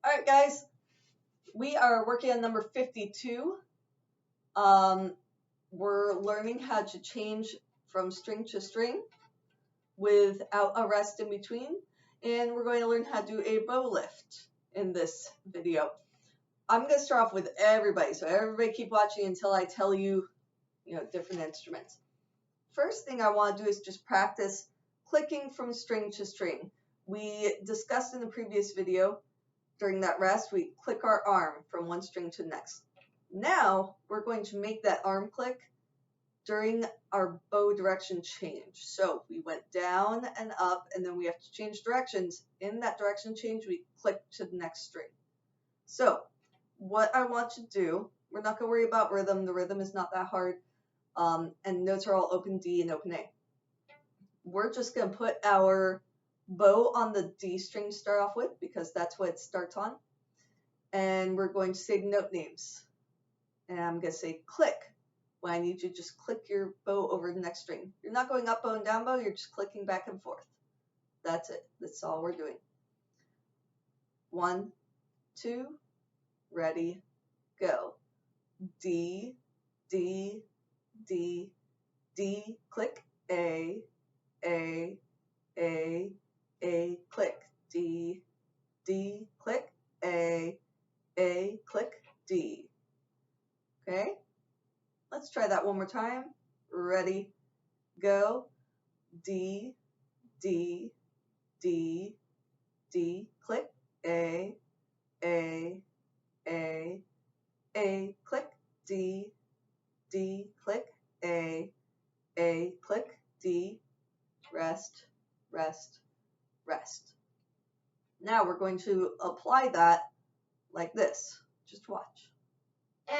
All right, guys, we are working on number 52. We're learning how to change from string to string without a rest in between, and we're going to learn how to do a bow lift in this video. I'm going to start off with everybody, so everybody keep watching until I tell you, different instruments. First thing I want to do is just practice clicking from string to string. We discussed in the previous video, during that rest, we click our arm from one string to the next. Now, we're going to make that arm click during our bow direction change. So we went down and up, and then we have to change directions. In that direction change, we click to the next string. So what I want to do, we're not going to worry about rhythm. The rhythm is not that hard. And notes are all open D and open A. We're just going to put our bow on the D string to start off with because that's what it starts on. And we're going to say note names. And I'm going to say click when I need you to just click your bow over the next string. You're not going up bow and down bow, you're just clicking back and forth. That's it. That's all we're doing. 1, 2, ready, go. D, D, D, D, click, A, click, D, D, click, A, click, D. Okay? Let's try that one more time. Ready, go. D, D, D, D, click, A, click, D, D, click, A, click, D, rest, rest, rest. Now we're going to apply that like this. Just watch. Click,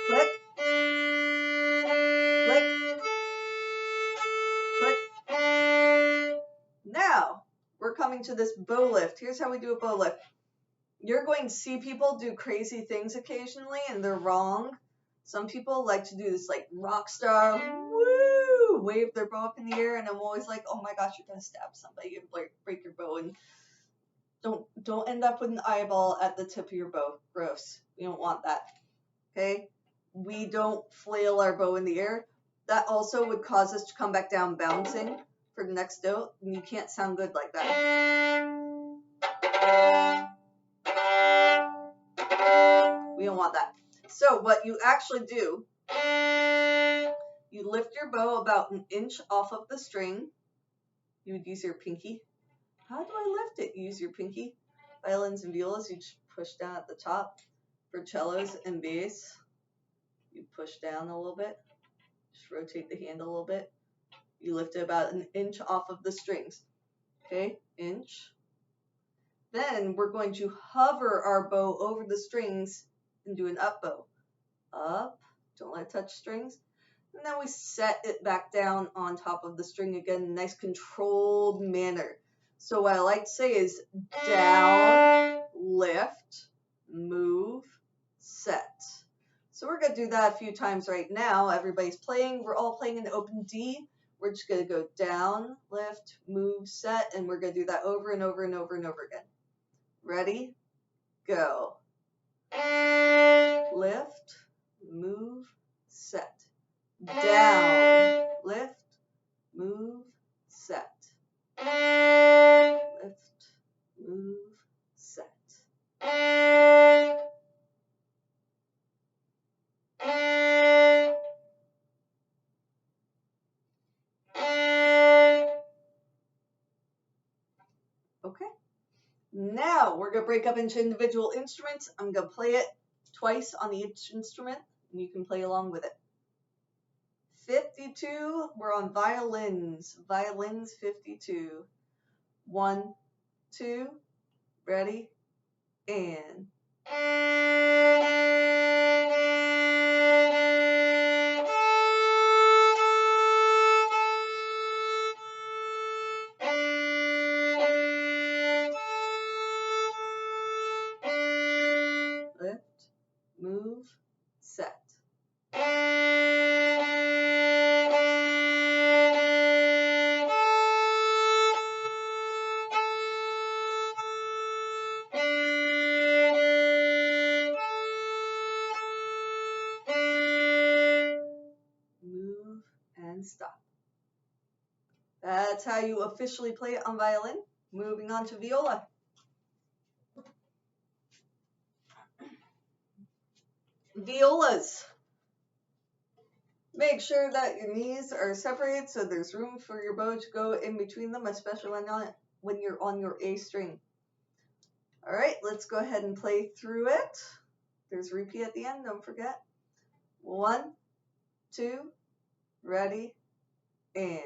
click, click, click. Now we're coming to this bow lift. Here's how we do a bow lift. You're going to see people do crazy things occasionally, and they're wrong. Some people like to do this like rock star, woo, wave their bow up in the air, and I'm always like, oh my gosh, you're gonna stab somebody and break your bow, and don't end up with an eyeball at the tip of your bow. Gross. We don't want that. Okay? We don't flail our bow in the air. That also would cause us to come back down bouncing for the next note, and you can't sound good like that. We don't want that. So what you actually do, you lift your bow about an inch off of the string. You would use your pinky. How do I lift it? You use your pinky. Violins and violas, you just push down at the top. For cellos and bass, you push down a little bit. Just rotate the hand a little bit. You lift it about an inch off of the strings. Okay, inch. Then we're going to hover our bow over the strings and do an up bow. Up, don't let it touch strings. And then we set it back down on top of the string again in a nice controlled manner. So what I like to say is down, lift, move, set. So we're going to do that a few times right now. Everybody's playing. We're all playing in open D. We're just going to go down, lift, move, set, and we're going to do that over and over and over and over again. Ready? Go. Lift, move, set. Down, lift, move, set. Lift, move, set. Okay. Now we're going to break up into individual instruments. I'm going to play it twice on each instrument, and you can play along with it. 52, we're on violins. Violins 52. 1, 2, ready, and. Lift, move, set. and stop. That's how you officially play it on violin. Moving on to viola. Violas. Make sure that your knees are separated so there's room for your bow to go in between them, especially when you're on your A string. All right, let's go ahead and play through it. There's repeat at the end, don't forget. 1, 2, ready, and.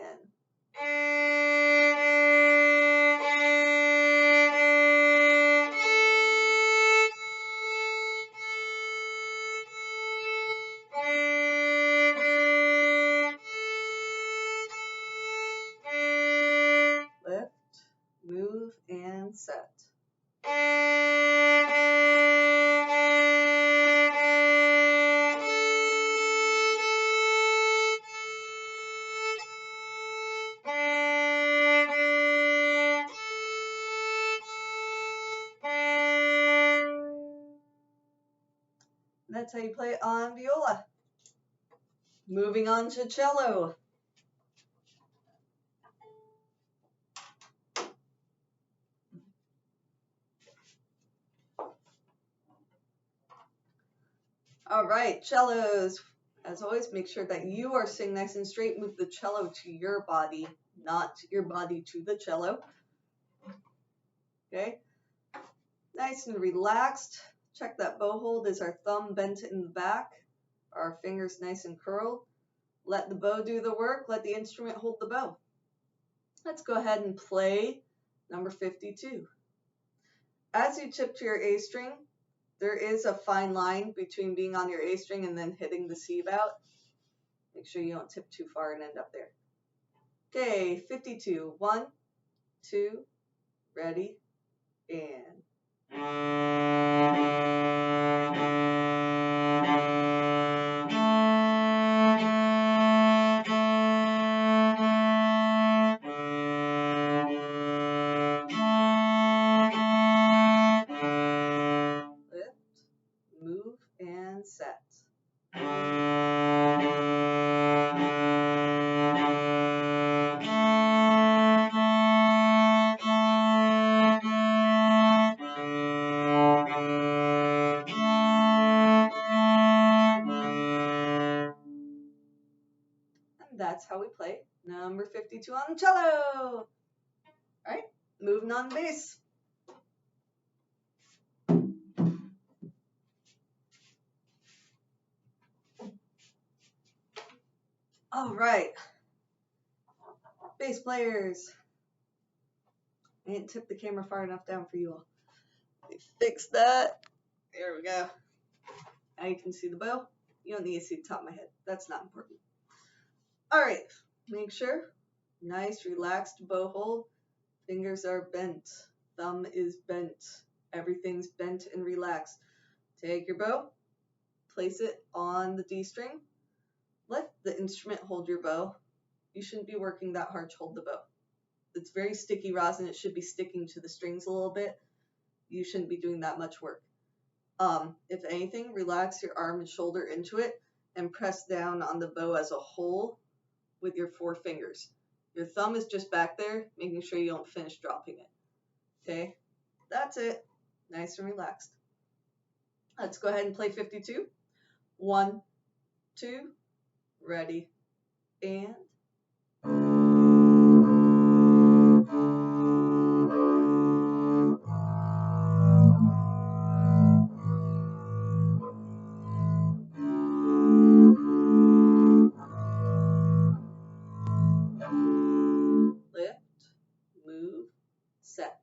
Lift, move, and set. That's how you play it on viola. Moving on to cello. All right, cellos. As always, make sure that you are sitting nice and straight. Move the cello to your body, not your body to the cello. Okay? Nice and relaxed. Check that bow hold. Is our thumb bent in the back? Are our fingers nice and curled? Let the bow do the work. Let the instrument hold the bow. Let's go ahead and play number 52. As you tip to your A string, there is a fine line between being on your A string and then hitting the C bout. Make sure you don't tip too far and end up there. Okay, 52. 1, 2, ready, and. Lift, move, and set. And that's how we play number 52 on the cello. All right, moving on to bass. All right, bass players. I didn't tip the camera far enough down for you all. Let me fix that. There we go. Now you can see the bow. You don't need to see the top of my head. That's not important. All right, make sure. Nice, relaxed bow hold. Fingers are bent. Thumb is bent. Everything's bent and relaxed. Take your bow. Place it on the D string. Let the instrument hold your bow. You shouldn't be working that hard to hold the bow. It's very sticky rosin. It should be sticking to the strings a little bit. You shouldn't be doing that much work. If anything, relax your arm and shoulder into it and press down on the bow as a whole with your 4 fingers. Your thumb is just back there, making sure you don't finish dropping it. Okay, that's it. Nice and relaxed. Let's go ahead and play 52. 1, 2, ready, and. Lift, move, set.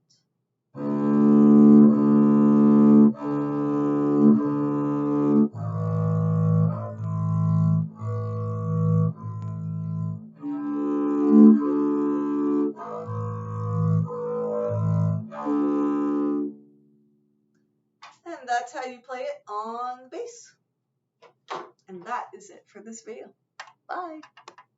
And that's how you play it on bass. And that is it for this video. Bye.